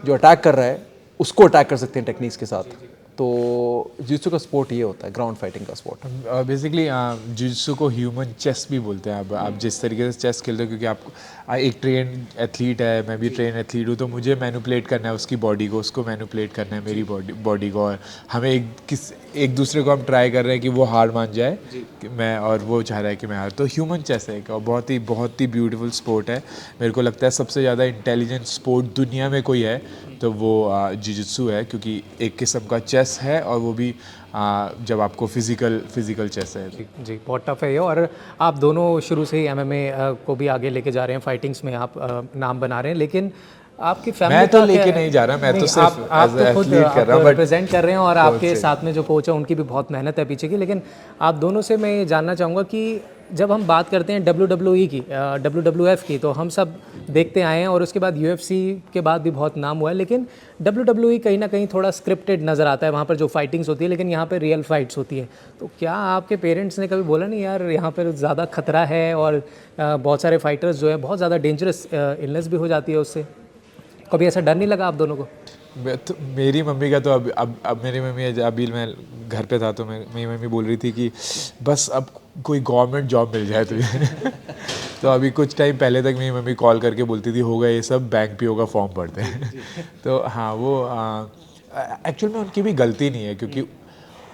जो अटैक कर रहा है उसको अटैक कर सकते हैं टेक्निक्स के साथ। तो जित्सु का स्पोर्ट ये होता है, ग्राउंड फाइटिंग का स्पोर्ट। बेसिकली जित्सु को ह्यूमन चेस भी बोलते हैं। अब आप जिस तरीके से चेस खेलते हो, क्योंकि आप एक ट्रेन एथलीट है, मैं भी ट्रेन एथलीट हूँ, तो मुझे मैनिपुलेट करना है उसकी बॉडी को, उसको मैनिपुलेट करना है मेरी बॉडी को, और हमें एक दूसरे को हम ट्राई कर रहे हैं कि वो हार मान जाए कि मैं, और वो चाह रहा है कि मैं हार। तो ह्यूमन चेस है एक, और बहुत ही ब्यूटीफुल स्पोर्ट है। मेरे को लगता है सबसे ज़्यादा इंटेलिजेंट स्पोर्ट दुनिया में कोई है तो वो जिजित्सु है, क्योंकि एक किस्म का चेस है, और वो भी जब आपको फिजिकल चेस है। जी बहुत टफ है ये। और आप दोनों शुरू से ही एमएमए को भी आगे लेके जा रहे हैं, फाइटिंग्स में आप नाम बना रहे हैं, लेकिन आपकी फैमिली मैं तो लेके नहीं जा रहा, मैं तो सिर्फ आप तो खुद कर रहा हूँ, रिप्रेजेंट कर रहे हैं, और आपके साथ में जो कोच है उनकी भी बहुत मेहनत है पीछे की। लेकिन आप दोनों से मैं ये जानना चाहूँगा कि जब हम बात करते हैं WWE की, WWF की, तो हम सब देखते आए हैं, और उसके बाद UFC के बाद भी बहुत नाम हुआ है, लेकिन WWE कहीं ना कहीं थोड़ा स्क्रिप्टेड नज़र आता है। वहाँ पर जो फाइटिंग्स होती है, लेकिन यहाँ पर रियल फाइट्स होती है। तो क्या आपके पेरेंट्स ने कभी बोला नहीं यार यहाँ पर ज़्यादा खतरा है, और बहुत सारे फाइटर्स जो है बहुत ज़्यादा डेंजरस इलनेस भी हो जाती है उससे? कभी ऐसा डर नहीं लगा आप दोनों को? तो मेरी मम्मी का तो अब मेरी मम्मी, अभी मैं घर पे था तो मेरी मम्मी बोल रही थी कि बस अब कोई गवर्नमेंट जॉब मिल जाए तुझे। तो अभी कुछ टाइम पहले तक मेरी मम्मी कॉल करके बोलती थी होगा ये सब, बैंक पीओ का फॉर्म भरते हैं। तो हाँ, वो एक्चुअल में उनकी भी गलती नहीं है, क्योंकि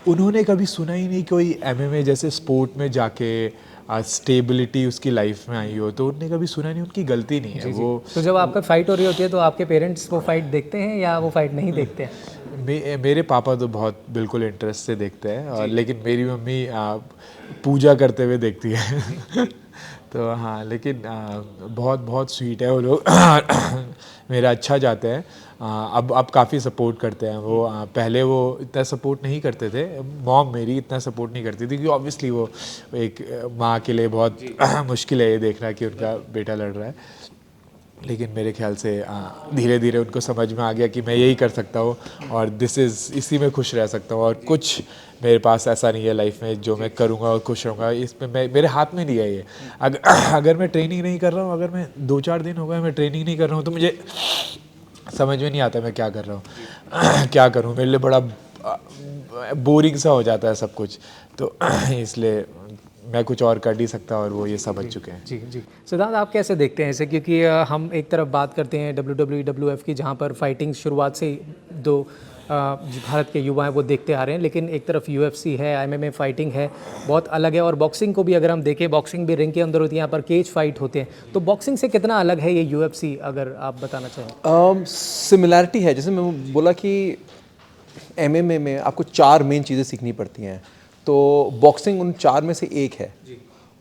उन्होंने कभी सुना ही नहीं कोई MMA जैसे स्पोर्ट में जाके स्टेबिलिटी उसकी लाइफ में आई हो, तो उन्होंने कभी सुना नहीं, उनकी गलती नहीं है वो। तो जब आपका फाइट हो रही होती है तो आपके पेरेंट्स वो फाइट देखते हैं या वो फाइट नहीं देखते हैं? मेरे पापा तो बहुत बिल्कुल इंटरेस्ट से देखते हैं, और लेकिन मेरी मम्मी पूजा करते हुए देखती है। तो हाँ, लेकिन बहुत स्वीट है वो लोग। मेरा अच्छा चाहते हैं। अब काफ़ी सपोर्ट करते हैं वो। पहले वो इतना सपोर्ट नहीं करते थे, मॉम मेरी इतना सपोर्ट नहीं करती थी, क्योंकि ऑब्वियसली वो एक माँ के लिए बहुत मुश्किल है ये देखना कि उनका बेटा लड़ रहा है। लेकिन मेरे ख्याल से धीरे धीरे उनको समझ में आ गया कि मैं यही कर सकता हूँ और इसी में खुश रह सकता हूँ और कुछ मेरे पास ऐसा नहीं है लाइफ में जो मैं करूँगा और खुश रहूँगा। इसमें मेरे हाथ में नहीं है ये। अगर मैं ट्रेनिंग नहीं कर रहा हूँ, अगर मैं 2-4 दिन हो गए मैं ट्रेनिंग नहीं कर रहा हूँ तो मुझे समझ में नहीं आता मैं क्या कर रहा हूँ क्या करूँ। मेरे लिए बड़ा बोरिंग सा हो जाता है सब कुछ, तो इसलिए मैं कुछ और कर नहीं सकता और वो ये समझ चुके हैं। जी जी। सिद्धांत, आप कैसे देखते हैं इसे, क्योंकि हम एक तरफ बात करते हैं WWF की, जहाँ पर फाइटिंग शुरुआत से ही जो भारत के युवा हैं वो देखते आ रहे हैं, लेकिन एक तरफ UFC है, MMA फाइटिंग है, बहुत अलग है। और बॉक्सिंग को भी अगर हम देखें, बॉक्सिंग भी रिंग के अंदर होती है, यहाँ पर केज फाइट होते हैं। तो बॉक्सिंग से कितना अलग है ये UFC, अगर आप बताना चाहें? सिमिलैरिटी है, जैसे मैं बोला कि MMA में आपको 4 मेन चीज़ें सीखनी पड़ती हैं, तो बॉक्सिंग उन 4 में से एक है।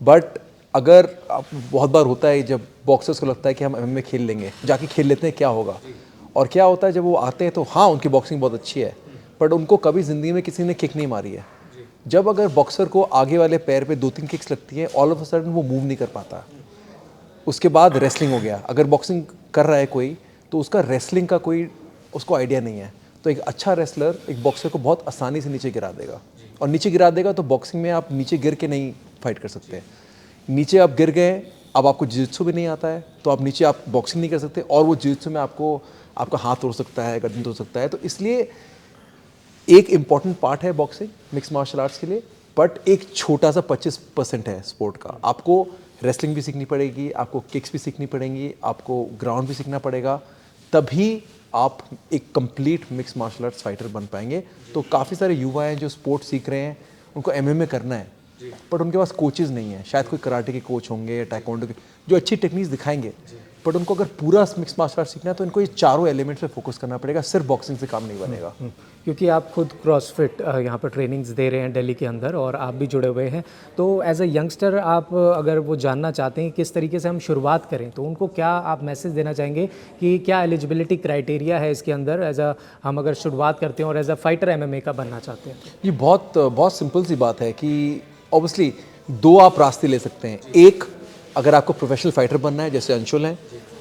बट अगर आप, बहुत बार होता है जब बॉक्सर्स को लगता है कि हम MMA खेल लेंगे, जाके खेल लेते हैं क्या होगा, और क्या होता है जब वो आते हैं तो हाँ उनकी बॉक्सिंग बहुत अच्छी है बट उनको कभी ज़िंदगी में किसी ने किक नहीं मारी है। जब अगर बॉक्सर को आगे वाले पैर पे 2-3 किक्स लगती हैं, ऑल ऑफ अ सडन वो मूव नहीं कर पाता। उसके बाद रेसलिंग हो गया, अगर बॉक्सिंग कर रहा है कोई तो उसका रेसलिंग का कोई उसको आइडिया नहीं है, तो एक अच्छा रेसलर एक बॉक्सर को बहुत आसानी से नीचे गिरा देगा। और नीचे गिरा देगा तो बॉक्सिंग में आप नीचे गिर के नहीं फाइट कर सकते। नीचे आप गिर गए, अब आपको जिजित्सु भी नहीं आता है तो आप नीचे आप बॉक्सिंग नहीं कर सकते, और वो जिजित्सु में आपका हाथ तोड़ सकता है, गर्दन तोड़ सकता है। तो इसलिए एक इम्पॉर्टेंट पार्ट है बॉक्सिंग मिक्स मार्शल आर्ट्स के लिए, बट एक छोटा सा 25% है स्पोर्ट का। आपको रेसलिंग भी सीखनी पड़ेगी, आपको किक्स भी सीखनी पड़ेंगी, आपको ग्राउंड भी सीखना पड़ेगा, तभी आप एक complete mix martial arts fighter बन पाएंगे। तो काफ़ी सारे युवा हैं जो स्पोर्ट सीख रहे हैं, उनको MMA करना है बट उनके पास कोचेज़ नहीं है। शायद कोई कराटे के कोच होंगे, टाइकोंडो के, जो अच्छी टेक्निक्स दिखाएंगे, बट उनको अगर पूरा मिक्स मार्शल आर्ट सीखना है तो इनको ये चारों एलिमेंट्स पे फोकस करना पड़ेगा, सिर्फ बॉक्सिंग से काम नहीं बनेगा। क्योंकि आप खुद क्रॉसफिट यहाँ पर ट्रेनिंग्स दे रहे हैं दिल्ली के अंदर, और आप भी जुड़े हुए हैं, तो एज अ यंगस्टर आप अगर वो जानना चाहते हैं किस तरीके से हम शुरुआत करें, तो उनको क्या आप मैसेज देना चाहेंगे कि क्या एलिजिबिलिटी क्राइटेरिया है इसके अंदर, एज अ हम अगर शुरुआत करते हैं और एज अ फाइटर MMA का बनना चाहते हैं? ये बहुत सिंपल सी बात है कि ऑब्वियसली 2 आप रास्ते ले सकते हैं। एक, अगर आपको प्रोफेशनल फाइटर बनना है जैसे अंशुल हैं,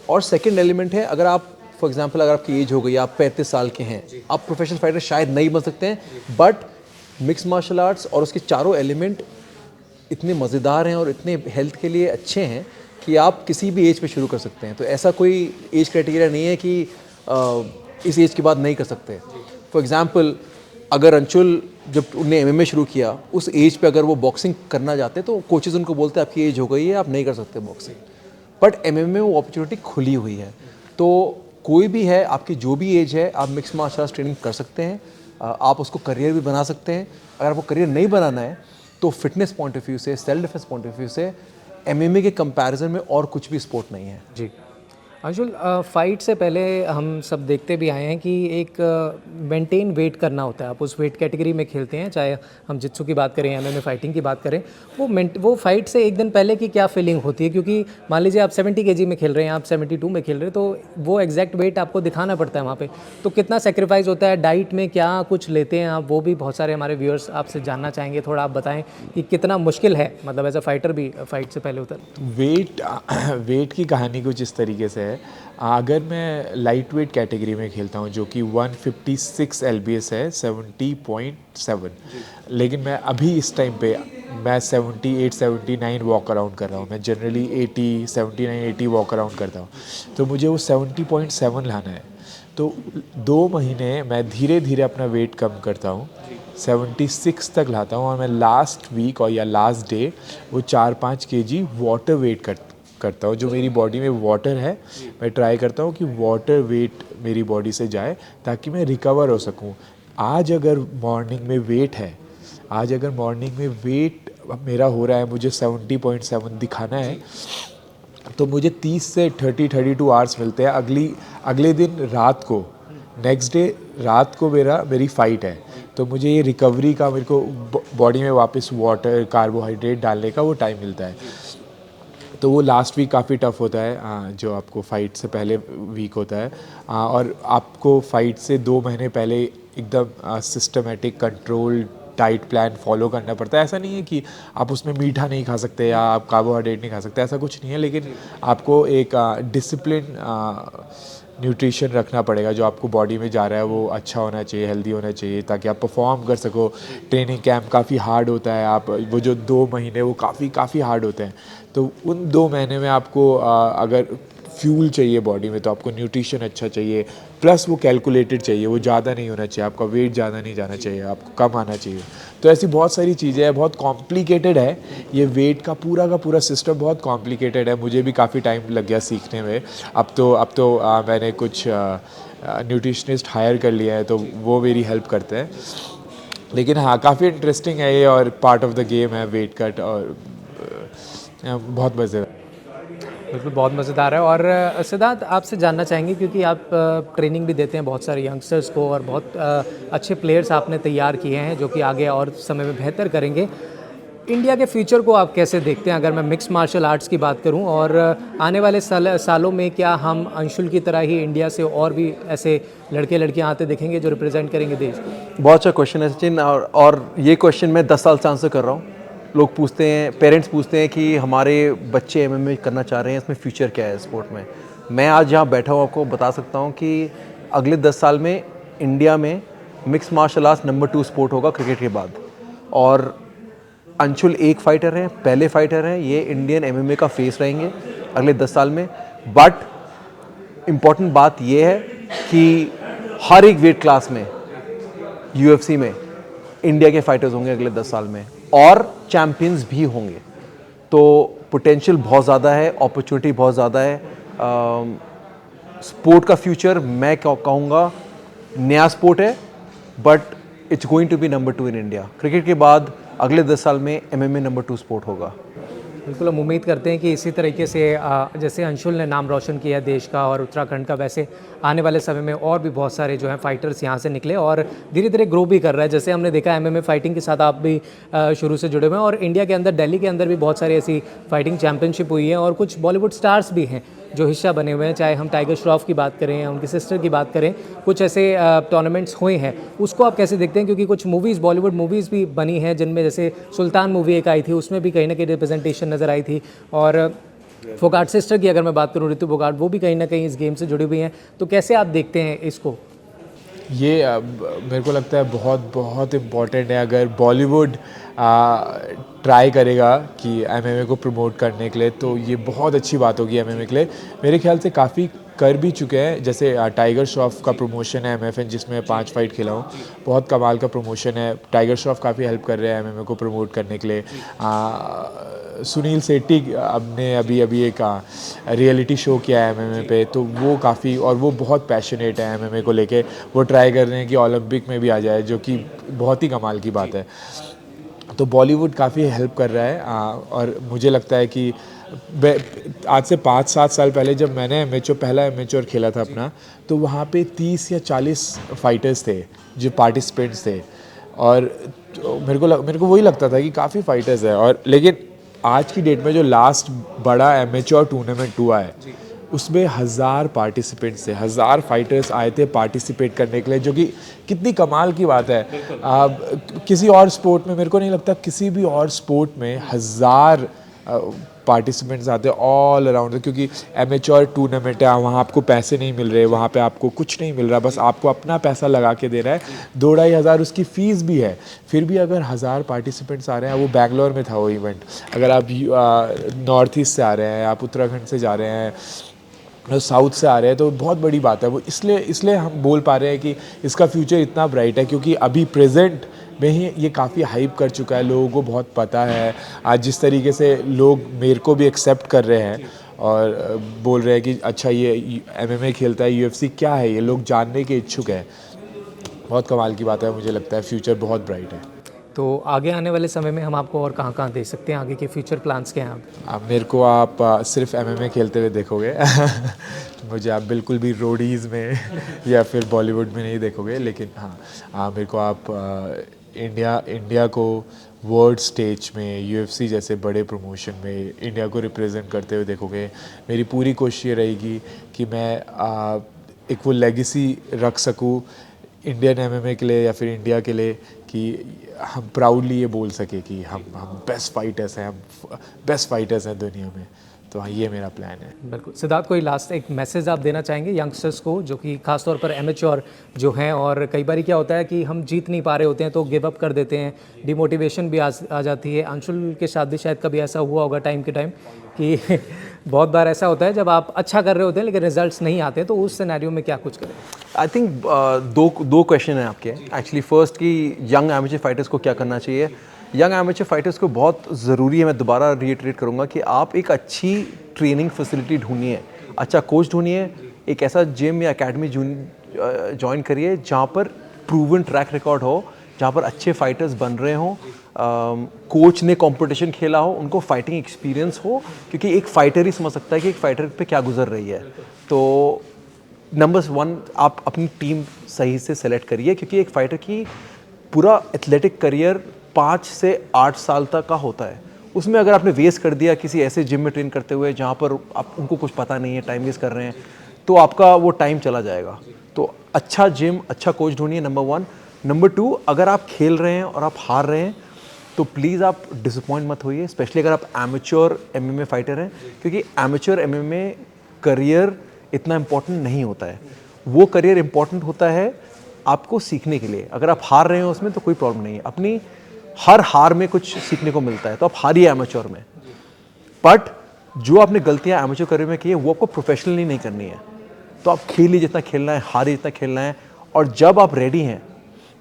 और सेकंड एलिमेंट है अगर आप फॉर एग्जांपल अगर आपकी एज हो गई, आप 35 साल के हैं, आप प्रोफेशनल फाइटर शायद नहीं बन सकते हैं, बट मिक्स मार्शल आर्ट्स और उसके चारों एलिमेंट इतने मज़ेदार हैं और इतने हेल्थ के लिए अच्छे हैं कि आप किसी भी एज पे शुरू कर सकते हैं। तो ऐसा कोई एज क्राइटेरिया नहीं है कि इस एज के बाद नहीं कर सकते। फॉर एग्जांपल अगर अंशुल जब उन्हें MMA शुरू किया, उस एज पे अगर वो बॉक्सिंग करना चाहते तो कोचेज़ उनको बोलते हैं आपकी एज हो गई है, आप नहीं कर सकते बॉक्सिंग, बट MMA में वो अपॉर्चुनिटी खुली हुई है। तो कोई भी है, आपकी जो भी एज है, आप मिक्स मार्शल आर्ट्स ट्रेनिंग कर सकते हैं, आप उसको करियर भी बना सकते हैं। अगर आपको करियर नहीं बनाना है तो फिटनेस पॉइंट ऑफ व्यू से, self defence point of view से MMA के कंपैरिजन में और कुछ भी स्पोर्ट नहीं है। जी अंशुल, फाइट से पहले हम सब देखते भी आए हैं कि एक मेंटेन वेट करना होता है। आप उस वेट कैटेगरी में खेलते हैं, चाहे हम जित्सु की बात करें, MMA फाइटिंग की बात करें, वो फाइट से एक दिन पहले की क्या फीलिंग होती है? क्योंकि मान लीजिए आप 70 kg में खेल रहे हैं, आप 72 में खेल रहे हैं, तो वो एग्जैक्ट वेट आपको दिखाना पड़ता है वहाँ पे। तो कितना सेक्रीफाइस होता है, डाइट में क्या कुछ लेते हैं आप, वो भी बहुत सारे हमारे व्यूअर्स आपसे जानना चाहेंगे। थोड़ा आप बताएं कि कितना मुश्किल है, मतलब एज अ फाइटर भी फाइट से पहले होता है। वेट की कहानी कुछ इस तरीके से है। अगर मैं लाइट वेट कैटेगरी में खेलता हूँ जो कि 156 LBS है, 70.7, लेकिन मैं अभी इस टाइम पे मैं 78-79 वॉक अराउंड कर रहा हूँ। मैं जनरली 79-80 वॉक अराउंड करता हूँ, तो मुझे वो 70.7 लाना है। तो 2 महीने मैं धीरे धीरे अपना वेट कम करता हूँ, 76 तक लाता हूँ, और मैं लास्ट वीक और या लास्ट डे वो 4-5 kg वाटर वेट करता हूँ। जो मेरी बॉडी में वाटर है, मैं ट्राई करता हूँ कि वाटर वेट मेरी बॉडी से जाए ताकि मैं रिकवर हो सकूँ। आज अगर मॉर्निंग में वेट है, आज अगर मॉर्निंग में वेट मेरा हो रहा है, मुझे 70.7 दिखाना है, तो मुझे 30 से 32 आवर्स मिलते हैं अगले दिन रात को, नेक्स्ट डे रात को मेरी फ़ाइट है। तो मुझे ये रिकवरी का, मेरे को बॉडी में वापस वाटर, कार्बोहाइड्रेट डालने का वो टाइम मिलता है। तो वो लास्ट वीक काफ़ी टफ होता है, जो आपको फ़ाइट से पहले वीक होता है, और आपको फ़ाइट से 2 महीने पहले एकदम systematic control diet plan follow करना पड़ता है। ऐसा नहीं है कि आप उसमें मीठा नहीं खा सकते या आप कार्बोहाइड्रेट नहीं खा सकते, ऐसा कुछ नहीं है, लेकिन आपको एक डिसिप्लिन न्यूट्रिशन रखना पड़ेगा। जो आपको बॉडी में जा रहा है वो अच्छा होना चाहिए, हेल्दी होना चाहिए, ताकि आप परफॉर्म कर सको। ट्रेनिंग कैंप काफ़ी हार्ड होता है, आप वो जो 2 महीने वो काफ़ी हार्ड होते हैं। तो उन 2 महीने में आपको अगर फ्यूल चाहिए बॉडी में तो आपको न्यूट्रिशन अच्छा चाहिए, प्लस वो कैलकुलेटेड चाहिए, वो ज़्यादा नहीं होना चाहिए, आपका वेट ज़्यादा नहीं जाना चाहिए, आपको कम आना चाहिए। तो ऐसी बहुत सारी चीज़ें हैं, बहुत कॉम्प्लिकेटेड है ये वेट का पूरा सिस्टम, बहुत कॉम्प्लिकेटेड है। मुझे भी काफ़ी टाइम लग गया सीखने में। अब तो मैंने कुछ न्यूट्रिशनिस्ट हायर कर लिया है, तो वो मेरी हेल्प करते हैं। लेकिन हाँ, काफ़ी इंटरेस्टिंग है ये और पार्ट ऑफ द गेम है वेट कट, और बहुत मज़ेदार। बिल्कुल, बहुत मज़ेदार है। और सिद्धार्थ, आपसे जानना चाहेंगे, क्योंकि आप ट्रेनिंग भी देते हैं बहुत सारे यंगस्टर्स को और बहुत अच्छे प्लेयर्स आपने तैयार किए हैं जो कि आगे और समय में बेहतर करेंगे। इंडिया के फ्यूचर को आप कैसे देखते हैं, अगर मैं मिक्स मार्शल आर्ट्स की बात करूं, और आने वाले सालों में क्या हम अंशुल की तरह ही इंडिया से और भी ऐसे लड़के लड़कियां आते दिखेंगे जो रिप्रेजेंट करेंगे देश को? बहुत अच्छा क्वेश्चन है सचिन, और ये क्वेश्चन मैं 10 साल से आंसर कर रहा हूँ। लोग पूछते हैं, पेरेंट्स पूछते हैं कि हमारे बच्चे एमएमए करना चाह रहे हैं, इसमें फ्यूचर क्या है स्पोर्ट में। मैं आज यहाँ बैठा हूँ आपको बता सकता हूँ कि अगले 10 साल में इंडिया में mix martial arts number 2 sport होगा क्रिकेट के बाद। और अंशुल एक फाइटर हैं, पहले फाइटर हैं, ये इंडियन एमएमए का फेस रहेंगे अगले 10 साल में। बट इम्पॉर्टेंट बात ये है कि हर एक वेट क्लास में यूएफसी में इंडिया के फाइटर्स होंगे अगले 10 साल में, और चैम्पियंस भी होंगे। तो पोटेंशियल बहुत ज़्यादा है, अपॉर्चुनिटी बहुत ज़्यादा है। स्पोर्ट का फ्यूचर मैं कहूँगा नया स्पोर्ट है, but it's going to be number 2 in India. Cricket के बाद अगले 10 साल में एमएमए नंबर 2 स्पोर्ट होगा। बिल्कुल, हम उम्मीद करते हैं कि इसी तरीके से जैसे अंशुल ने नाम रोशन किया देश का और उत्तराखंड का, वैसे आने वाले समय में और भी बहुत सारे जो हैं फाइटर्स यहाँ से निकले और धीरे धीरे ग्रो भी कर रहा है। जैसे हमने देखा एमएमए फाइटिंग के साथ आप भी शुरू से जुड़े हुए हैं, और इंडिया के अंदर, दिल्ली के अंदर भी बहुत सारी ऐसी फाइटिंग चैंपियनशिप हुई है और कुछ बॉलीवुड स्टार्स भी हैं जो हिस्सा बने हुए हैं। चाहे हम टाइगर श्रॉफ की बात करें या उनकी सिस्टर की बात करें, कुछ ऐसे टूर्नामेंट्स हुए हैं। उसको आप कैसे देखते हैं, क्योंकि कुछ मूवीज़, बॉलीवुड मूवीज़ भी बनी हैं जिनमें, जैसे सुल्तान मूवी एक आई थी, उसमें भी कहीं ना कहीं रिप्रेजेंटेशन नज़र आई थी। और फोगाट सिस्टर की अगर मैं बात करूं, ऋतु फोगाट, वो भी कहीं ना कहीं इस गेम से जुड़ी हुई हैं। तो कैसे आप देखते हैं इसको? ये मेरे को लगता है बहुत इम्पॉर्टेंट है। अगर बॉलीवुड ट्राई करेगा कि एमएमए को प्रमोट करने के लिए, तो ये बहुत अच्छी बात होगी एमएमए के लिए। मेरे ख्याल से काफ़ी कर भी चुके हैं। जैसे टाइगर श्रॉफ का प्रमोशन है एमएफएन, जिसमें 5 फाइट खेला हूँ, बहुत कमाल का प्रमोशन है। टाइगर श्रॉफ काफ़ी हेल्प कर रहे हैं एमएमए को प्रमोट करने के लिए। सुनील सेट्टी ने अभी एक रियलिटी शो किया है एमएमए पे, तो वो काफ़ी, और वो बहुत पैशनेट है एमएमए को लेके। वो ट्राई कर रहे हैं कि ओलंपिक में भी आ जाए, जो कि बहुत ही कमाल की बात है। तो बॉलीवुड काफ़ी हेल्प कर रहा है। और मुझे लगता है कि आज से 5-7 साल पहले जब मैंने पहला एमेच्योर खेला था अपना, तो वहाँ पे 30 या 40 फाइटर्स थे जो पार्टिसिपेंट्स थे, और मेरे को वही लगता था कि काफ़ी फाइटर्स है। और लेकिन आज की डेट में जो लास्ट बड़ा एमेच्योर टूर्नामेंट हुआ है, उसमें 1000 पार्टिसिपेंट्स थे, 1000 फाइटर्स आए थे पार्टिसिपेट करने के लिए, जो कि कितनी कमाल की बात है। किसी और स्पोर्ट में, मेरे को नहीं लगता किसी भी और स्पोर्ट में 1000 पार्टिसिपेंट्स आते हैं ऑल अराउंड, क्योंकि एमेच्योर टूर्नामेंट है, वहाँ आपको पैसे नहीं मिल रहे, वहाँ पे आपको कुछ नहीं मिल रहा, बस आपको अपना पैसा लगा के दे रहा है। 2-2.5 हज़ार उसकी फ़ीस भी है। फिर भी अगर 1000 पार्टिसिपेंट्स आ रहे हैं, वो बेंगलोर में था वो इवेंट, अगर आप नॉर्थ ईस्ट से आ रहे हैं, आप उत्तराखंड से जा रहे हैं, साउथ से आ रहे हैं, तो बहुत बड़ी बात है वो। इसलिए हम बोल पा रहे हैं कि इसका फ्यूचर इतना ब्राइट है, क्योंकि अभी प्रेजेंट में ही ये काफ़ी हाइप कर चुका है, लोगों को बहुत पता है। आज जिस तरीके से लोग मेरे को भी एक्सेप्ट कर रहे हैं और बोल रहे हैं कि अच्छा ये एमएमए खेलता है, यूएफसी क्या है, ये लोग जानने के इच्छुक है। बहुत कमाल की बात है, मुझे लगता है फ्यूचर बहुत ब्राइट है। तो आगे आने वाले समय में हम आपको और कहाँ कहाँ देख सकते हैं, आगे के फ्यूचर प्लान्स क्या हैं? आप मेरे को आप सिर्फ एमएमए खेलते हुए देखोगे मुझे आप बिल्कुल भी रोडीज़ में या फिर बॉलीवुड में नहीं देखोगे। लेकिन हाँ, मेरे को आप इंडिया को वर्ल्ड स्टेज में, यूएफसी जैसे बड़े प्रमोशन में इंडिया को रिप्रेजेंट करते हुए देखोगे। मेरी पूरी कोशिश ये रहेगी कि मैं एक वो लेगेसी रख सकूँ इंडियन एमएमए के लिए या फिर इंडिया के लिए कि हम प्राउडली ये बोल सके कि हम बेस्ट फाइटर्स हैं, हम बेस्ट फाइटर्स हैं दुनिया में। तो हाँ, ये मेरा प्लान है। बिल्कुल। सिद्धार्थ, कोई लास्ट एक मैसेज आप देना चाहेंगे यंगस्टर्स को जो कि खासतौर पर एमेच्योर जो हैं, और कई बार क्या होता है कि हम जीत नहीं पा रहे होते हैं तो गिव अप कर देते हैं, डिमोटिवेशन भी आ जाती है। अंशुल के साथ भी शायद कभी ऐसा हुआ होगा टाइम के टाइम कि बहुत बार ऐसा होता है जब आप अच्छा कर रहे होते हैं लेकिन रिजल्ट्स नहीं आते, तो उस सिनेरियो में क्या कुछ करें? आई थिंक दो क्वेश्चन हैं आपके एक्चुअली। फर्स्ट कि यंग एमेचर फाइटर्स को क्या करना चाहिए। यंग एमेचर फाइटर्स को बहुत ज़रूरी है, मैं दोबारा रीइटरेट करूँगा, कि आप एक अच्छी ट्रेनिंग फैसिलिटी ढूंढिए, अच्छा कोच ढूंढिए, एक ऐसा जिम या एकेडमी ज्वाइन करिए जहाँ पर प्रूवन ट्रैक रिकॉर्ड हो, जहाँ पर अच्छे फाइटर्स बन रहे हों, कोच ने कंपटीशन खेला हो, उनको फाइटिंग एक्सपीरियंस हो, क्योंकि एक फाइटर ही समझ सकता है कि एक फाइटर पे क्या गुजर रही है। तो नंबर 1 आप अपनी टीम सही से सेलेक्ट करिए, क्योंकि एक फाइटर की पूरा एथलेटिक करियर 5 से 8 साल तक का होता है। उसमें अगर आपने वेस्ट कर दिया किसी ऐसे जिम में ट्रेन करते हुए जहाँ पर आप उनको कुछ पता नहीं है, टाइम वेस्ट कर रहे हैं, तो आपका वो टाइम चला जाएगा। तो अच्छा जिम, अच्छा कोच ढूंढिए, नंबर 1। नंबर 2, अगर आप खेल रहे हैं और आप हार रहे हैं तो प्लीज़ आप डिसअपॉइंट मत होइए, स्पेशली अगर आप एमेच्योर एमएमए फाइटर हैं, क्योंकि एमेच्योर एमएमए करियर इतना इम्पोर्टेंट नहीं होता है। वो करियर इम्पोर्टेंट होता है आपको सीखने के लिए। अगर आप हार रहे हो उसमें तो कोई प्रॉब्लम नहीं है, अपनी हर हार में कुछ सीखने को मिलता है, तो आप हारिए एमेच्योर में। बट जो आपने गलतियां एमेच्योर करियर में की है वो आपको प्रोफेशनली नहीं करनी है। तो आप खेलिए जितना खेलना है, हारिए जितना खेलना है, और जब आप रेडी हैं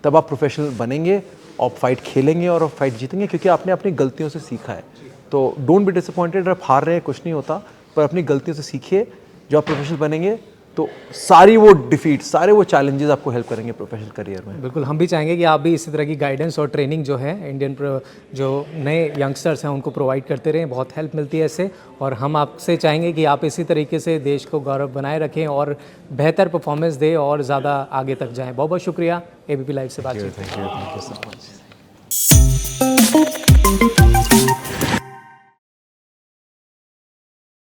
तब आप प्रोफेशनल बनेंगे और फाइट खेलेंगे और फाइट जीतेंगे, क्योंकि आपने अपनी गलतियों से सीखा है। तो डोंट बी डिसअपॉइंटेड, अगर आप हार रहे हैं कुछ नहीं होता, पर अपनी गलतियों से सीखिए। जब आप प्रोफेशनल बनेंगे तो सारी वो डिफीट, सारे वो चैलेंजेस आपको हेल्प करेंगे प्रोफेशनल करियर में। बिल्कुल, हम भी चाहेंगे कि आप भी इसी तरह की गाइडेंस और ट्रेनिंग जो है इंडियन जो नए यंगस्टर्स हैं उनको प्रोवाइड करते रहें, बहुत हेल्प मिलती है इससे। और हम आपसे चाहेंगे कि आप इसी तरीके से देश को गौरव बनाए रखें और बेहतर परफॉर्मेंस दें और ज़्यादा आगे तक जाएँ। बहुत बहुत शुक्रिया एबीपी लाइव से बातचीत। Thank you so much.